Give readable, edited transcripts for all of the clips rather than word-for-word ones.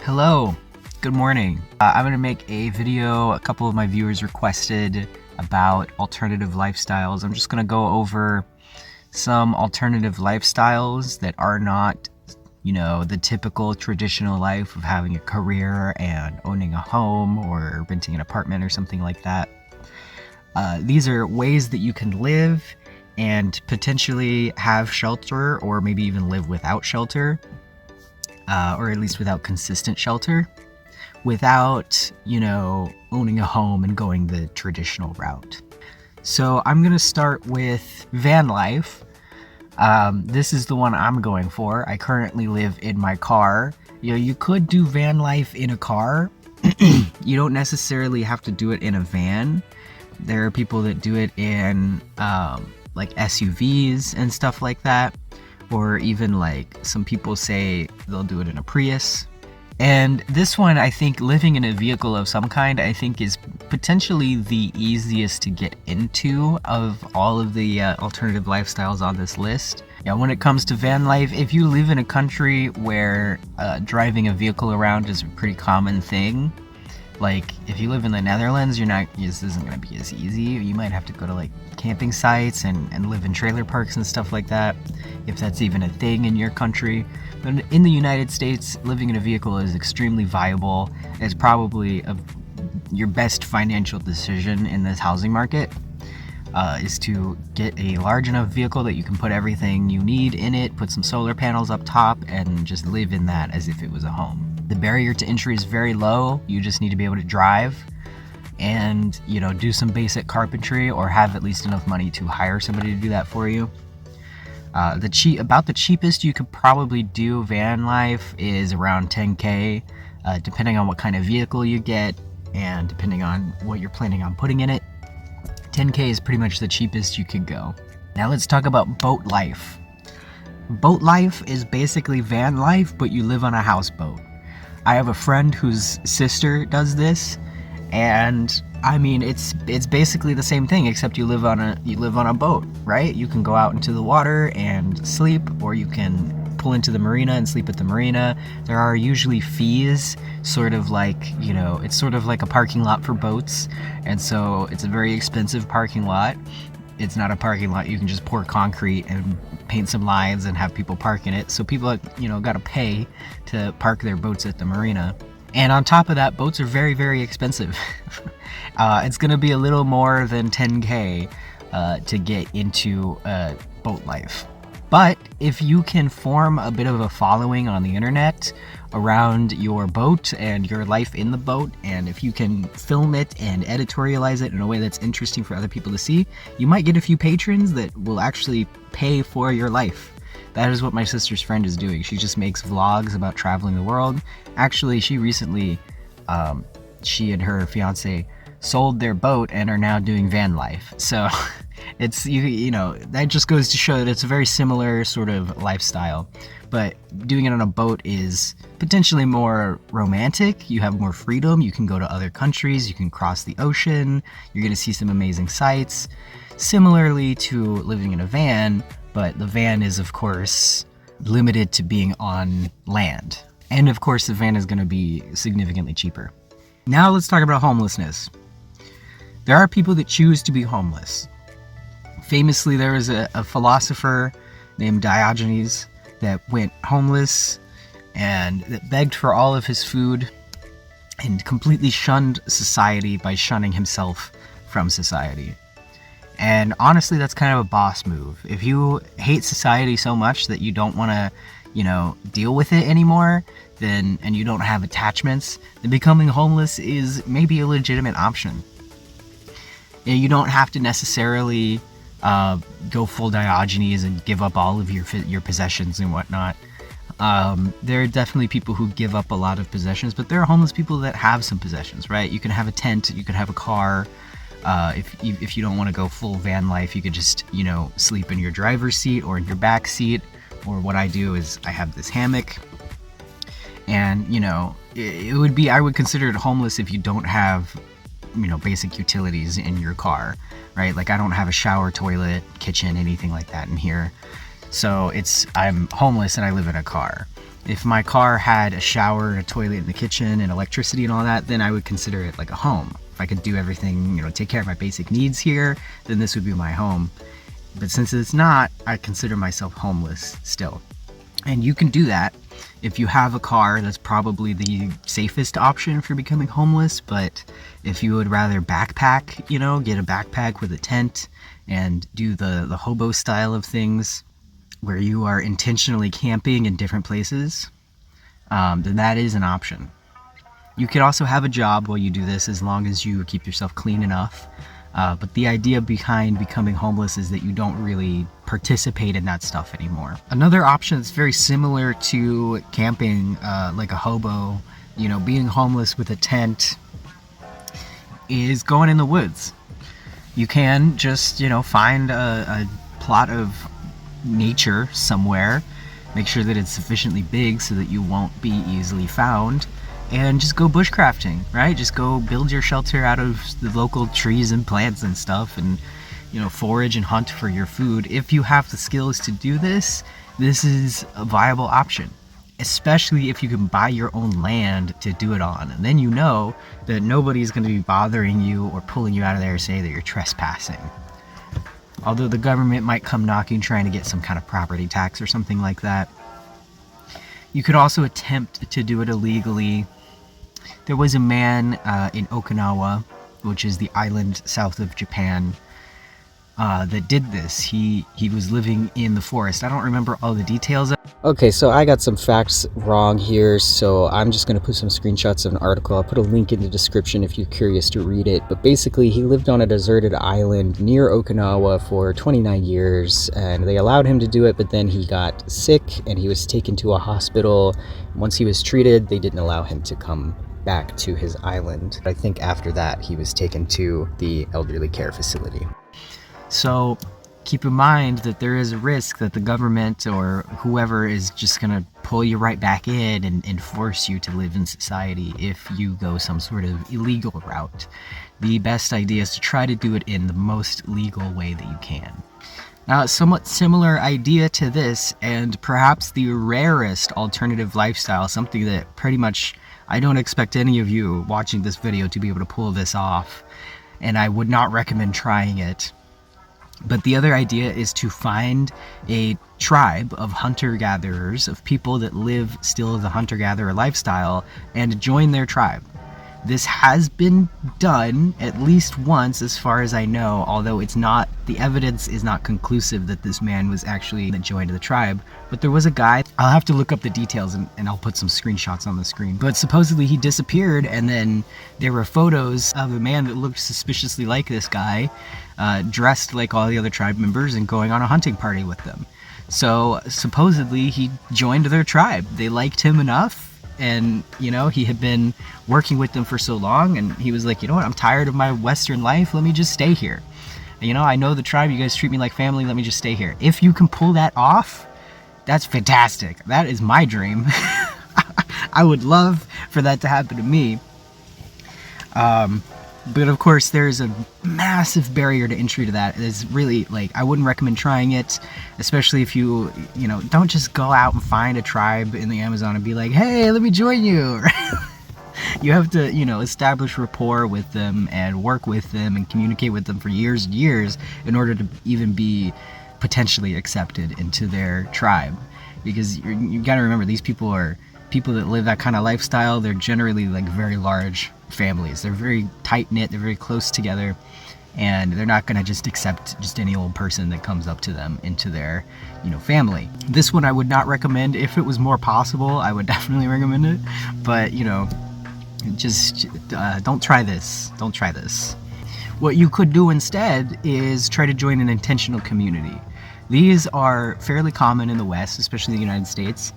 Hello, good morning. I'm going to make a video a couple of my viewers requested about alternative lifestyles. I'm just going to go over some alternative lifestyles that are not, the typical traditional life of having a career and owning a home or renting an apartment or something like that. These are ways that you can live and potentially have shelter, or maybe even live without shelter. Or at least without consistent shelter, without, owning a home and going the traditional route. So I'm going to start with van life. This is the one I'm going for. I currently live in my car. You could do van life in a car. You don't necessarily have to do it in a van. There are people that do it in like SUVs and stuff like that. Or even like some people say they'll do it in a Prius. And this one, I think living in a vehicle of some kind, I think is potentially the easiest to get into of all of the alternative lifestyles on this list. When it comes to van life, if you live in a country where driving a vehicle around is a pretty common thing, like if you live in the Netherlands, this isn't going to be as easy. You might have to go to like camping sites and live in trailer parks and stuff like that, if that's even a thing in your country. But in the United States, living in a vehicle is extremely viable. It's probably your best financial decision in this housing market, is to get a large enough vehicle that you can put everything you need in it, put some solar panels up top, and just live in that as if it was a home. The barrier to entry is very low. You just need to be able to drive and, do some basic carpentry, or have at least enough money to hire somebody to do that for you. About the cheapest you could probably do van life is around $10K, depending on what kind of vehicle you get and depending on what you're planning on putting in it. $10K is pretty much the cheapest you could go. Now let's talk about boat life. Boat life is basically van life, but you live on a houseboat. I have a friend whose sister does this, and I mean it's basically the same thing, except you live on a boat, right? You can go out into the water and sleep, or you can pull into the marina and sleep at the marina. There are usually fees, sort of like, it's sort of like a parking lot for boats, and so it's a very expensive parking lot. It's not a parking lot you can just pour concrete and paint some lines and have people park in it. So people, got to pay to park their boats at the marina. And on top of that, boats are very, very expensive. It's going to be a little more than $10K to get into boat life. But if you can form a bit of a following on the internet around your boat and your life in the boat, and if you can film it and editorialize it in a way that's interesting for other people to see, you might get a few patrons that will actually pay for your life. That is what my sister's friend is doing. She just makes vlogs about traveling the world. Actually, she recently, she and her fiance sold their boat and are now doing van life. So it's, that just goes to show that it's a very similar sort of lifestyle. But doing it on a boat is potentially more romantic. You have more freedom. You can go to other countries. You can cross the ocean. You're going to see some amazing sights. Similarly to living in a van, but the van is, of course, limited to being on land. And, of course, the van is going to be significantly cheaper. Now let's talk about homelessness. There are people that choose to be homeless. Famously, there was a philosopher named Diogenes that went homeless and that begged for all of his food and completely shunned society by shunning himself from society. And honestly, that's kind of a boss move. If you hate society so much that you don't want to, deal with it anymore, and you don't have attachments, then becoming homeless is maybe a legitimate option. You don't have to necessarily go full Diogenes and give up all of your possessions and whatnot. There are definitely people who give up a lot of possessions, but there are homeless people that have some possessions, right? You can have a tent, you can have a car. If you don't want to go full van life, you could just, sleep in your driver's seat or in your back seat. Or what I do is I have this hammock. And, I would consider it homeless if you don't have, basic utilities in your car, right? Like I don't have a shower, toilet, kitchen, anything like that in here. So I'm homeless and I live in a car. If my car had a shower and a toilet in the kitchen and electricity and all that, then I would consider it like a home. If I could do everything, you know, take care of my basic needs here, then this would be my home. But since it's not, I consider myself homeless still. And you can do that if you have a car. That's probably the safest option for becoming homeless. But if you would rather backpack, you know, get a backpack with a tent and do the hobo style of things, where you are intentionally camping in different places, then that is an option. You could also have a job while you do this, as long as you keep yourself clean enough. But the idea behind becoming homeless is that you don't really participate in that stuff anymore. Another option that's very similar to camping, like a hobo, you know, being homeless with a tent, is going in the woods. You can just, you know, find a plot of nature somewhere, make sure that it's sufficiently big so that you won't be easily found, and just go bushcrafting, right? Just go build your shelter out of the local trees and plants and stuff, and, you know, forage and hunt for your food. If you have the skills to do this, this is a viable option, especially if you can buy your own land to do it on. And then you know that nobody's going to be bothering you or pulling you out of there and say that you're trespassing. Although the government might come knocking trying to get some kind of property tax or something like that. You could also attempt to do it illegally. There was a man in Okinawa, which is the island south of Japan, that did this. He was living in the forest. I don't remember all the details. Okay, so I got some facts wrong here, so I'm just going to put some screenshots of an article. I'll put a link in the description if you're curious to read it. But basically, he lived on a deserted island near Okinawa for 29 years, and they allowed him to do it, but then he got sick and he was taken to a hospital. Once he was treated, they didn't allow him to come back to his island. I think after that, he was taken to the elderly care facility. So keep in mind that there is a risk that the government or whoever is just going to pull you right back in and force you to live in society if you go some sort of illegal route. The best idea is to try to do it in the most legal way that you can. Now, a somewhat similar idea to this, and perhaps the rarest alternative lifestyle, something that pretty much I don't expect any of you watching this video to be able to pull this off, and I would not recommend trying it. But the other idea is to find a tribe of hunter-gatherers, of people that live still the hunter-gatherer lifestyle, and join their tribe. This has been done at least once, as far as I know, although the evidence is not conclusive that this man was actually that joined the tribe. But there was a guy, I'll have to look up the details and I'll put some screenshots on the screen. But supposedly he disappeared, and then there were photos of a man that looked suspiciously like this guy, dressed like all the other tribe members and going on a hunting party with them. So supposedly he joined their tribe. They liked him enough. And, you know, he had been working with them for so long, and he was like, you know what, I'm tired of my Western life, let me just stay here. And, you know, I know the tribe, you guys treat me like family, let me just stay here. If you can pull that off, that's fantastic. That is my dream. I would love for that to happen to me. But of course, there's a massive barrier to entry to that. It's really, like, I wouldn't recommend trying it, especially if you know, don't just go out and find a tribe in the Amazon and be like, hey, let me join you. You have to, you know, establish rapport with them and work with them and communicate with them for years and years in order to even be potentially accepted into their tribe. Because you got to remember, these people are people that live that kind of lifestyle. They're generally like very large families. They're very tight-knit, they're very close together, and they're not going to just accept just any old person that comes up to them into their, you know, family. This one I would not recommend. If it was more possible, I would definitely recommend it, but, you know, just don't try this. Don't try this. What you could do instead is try to join an intentional community. These are fairly common in the West, especially in the United States,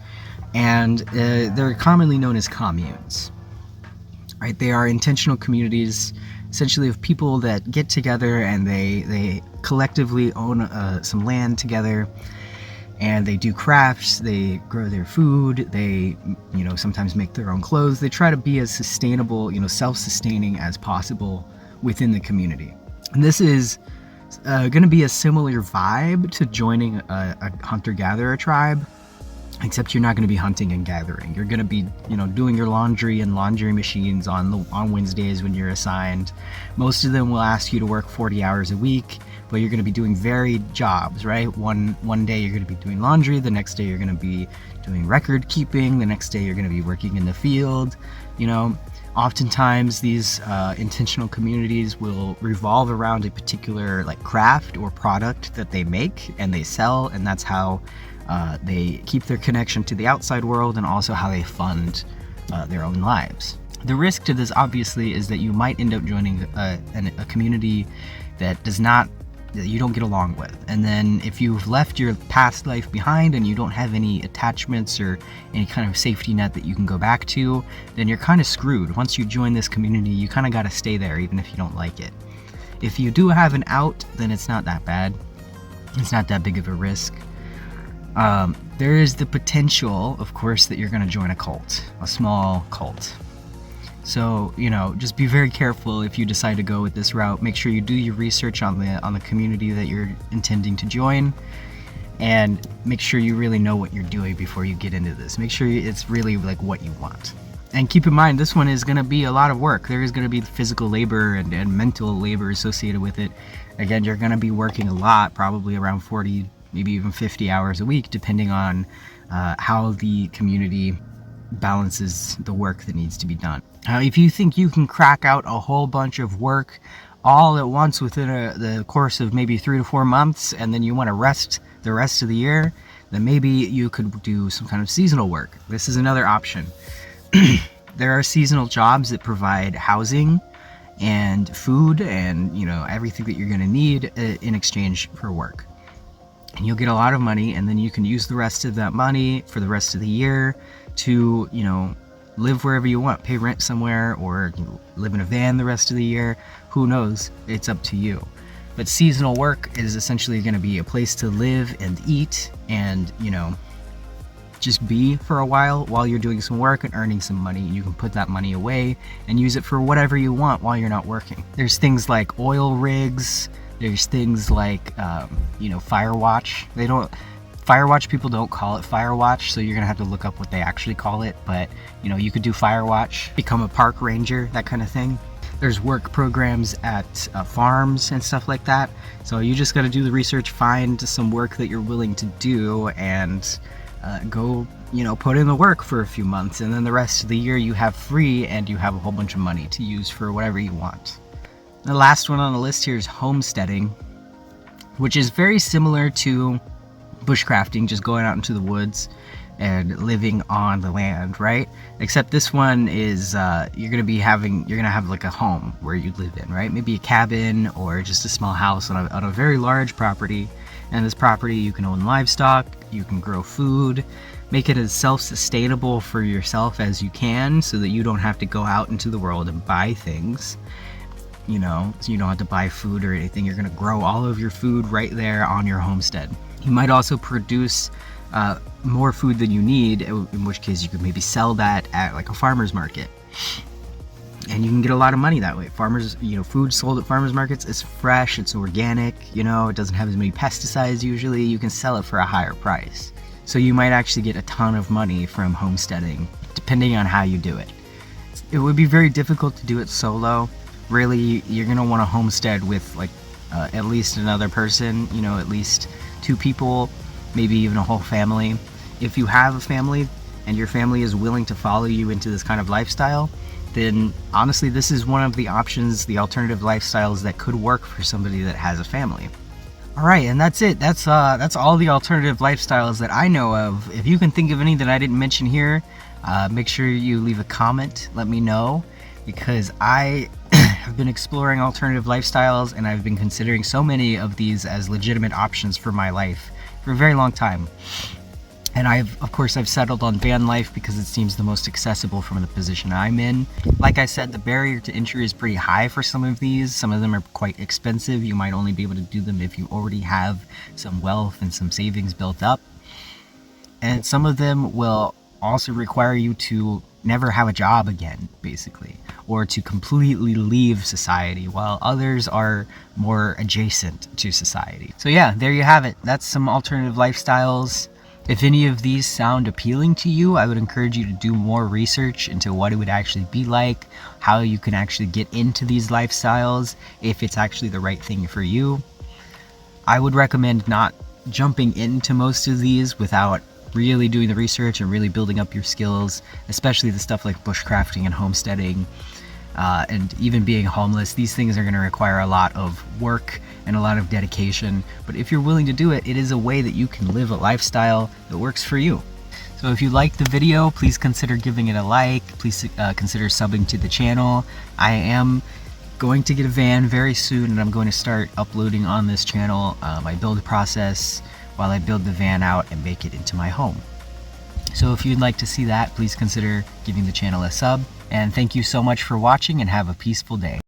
and they're commonly known as communes. Right? They are intentional communities, essentially, of people that get together and they collectively own some land together, and they do crafts, they grow their food, they, you know, sometimes make their own clothes. They try to be as sustainable, you know, self-sustaining as possible within the community. And this is going to be a similar vibe to joining a hunter-gatherer tribe. except you're not going to be hunting and gathering. You're going to be, doing your laundry and laundry machines on Wednesdays when you're assigned. Most of them will ask you to work 40 hours a week, but you're going to be doing varied jobs, right? One day you're going to be doing laundry, the next day you're going to be doing record keeping, the next day you're going to be working in the field. Oftentimes these intentional communities will revolve around a particular craft or product that they make and they sell, and that's how they keep their connection to the outside world, and also how they fund their own lives. The risk to this, obviously, is that you might end up joining a community that you don't get along with. And then if you've left your past life behind and you don't have any attachments or any kind of safety net that you can go back to, then you're kind of screwed. Once you join this community, you kind of got to stay there even if you don't like it. If you do have an out, then it's not that bad. It's not that big of a risk. There is the potential, of course, that you're going to join a cult, a small cult. So, just be very careful if you decide to go with this route. Make sure you do your research on the community that you're intending to join, and make sure you really know what you're doing before you get into this. Make sure it's really what you want. And keep in mind, this one is going to be a lot of work. There is going to be physical labor and mental labor associated with it. Again, you're going to be working a lot, probably around 40, maybe even 50 hours a week, depending on how the community balances the work that needs to be done. If you think you can crack out a whole bunch of work all at once within the course of maybe 3 to 4 months, and then you want to rest the rest of the year, then maybe you could do some kind of seasonal work. This is another option. There are seasonal jobs that provide housing and food and everything that you're going to need in exchange for work. And you'll get a lot of money, and then you can use the rest of that money for the rest of the year to, live wherever you want, pay rent somewhere, or live in a van the rest of the year. Who knows? It's up to you. But seasonal work is essentially going to be a place to live and eat and, just be for a while you're doing some work and earning some money. You can put that money away and use it for whatever you want while you're not working. There's things like oil rigs. There's things like, Firewatch. Firewatch people don't call it Firewatch, so you're gonna have to look up what they actually call it. But, you could do Firewatch, become a park ranger, that kind of thing. There's work programs at farms and stuff like that. So you just gotta do the research, find some work that you're willing to do, and go, put in the work for a few months. And then the rest of the year you have free, and you have a whole bunch of money to use for whatever you want. The last one on the list here is homesteading, which is very similar to bushcrafting, just going out into the woods and living on the land, right? Except this one is you're gonna have like a home where you live in, right? Maybe a cabin or just a small house on a very large property. And this property, you can own livestock, you can grow food, make it as self-sustainable for yourself as you can, so that you don't have to go out into the world and buy things. So you don't have to buy food or anything. You're going to grow all of your food right there on your homestead. You might also produce more food than you need, in which case you could maybe sell that at a farmer's market. And you can get a lot of money that way. Food sold at farmers markets is fresh, it's organic, it doesn't have as many pesticides usually. You can sell it for a higher price. So you might actually get a ton of money from homesteading, depending on how you do it. It would be very difficult to do it solo. Really, you're going to want to homestead with at least another person, at least 2 people, maybe even a whole family. If you have a family and your family is willing to follow you into this kind of lifestyle, then honestly, this is one of the options, the alternative lifestyles that could work for somebody that has a family. All right, and that's it. That's all the alternative lifestyles that I know of. If you can think of any that I didn't mention here, make sure you leave a comment. Let me know, because I have been exploring alternative lifestyles, and I've been considering so many of these as legitimate options for my life for a very long time. And I've settled on van life because it seems the most accessible from the position I'm in. Like I said, the barrier to entry is pretty high for some of these. Some of them are quite expensive. You might only be able to do them if you already have some wealth and some savings built up. And some of them will also require you to never have a job again, basically, or to completely leave society, while others are more adjacent to society. So yeah, there you have it. That's some alternative lifestyles. If any of these sound appealing to you, I would encourage you to do more research into what it would actually be like, how you can actually get into these lifestyles, if it's actually the right thing for you. I would recommend not jumping into most of these without really doing the research and really building up your skills, especially the stuff like bushcrafting and homesteading, and even being homeless. These things are going to require a lot of work and a lot of dedication, but if you're willing to do it, it is a way that you can live a lifestyle that works for you. So if you liked the video, please consider giving it a like. Please consider subbing to the channel. I am going to get a van very soon, and I'm going to start uploading on this channel my build process while I build the van out and make it into my home. So if you'd like to see that, please consider giving the channel a sub. And thank you so much for watching, and have a peaceful day.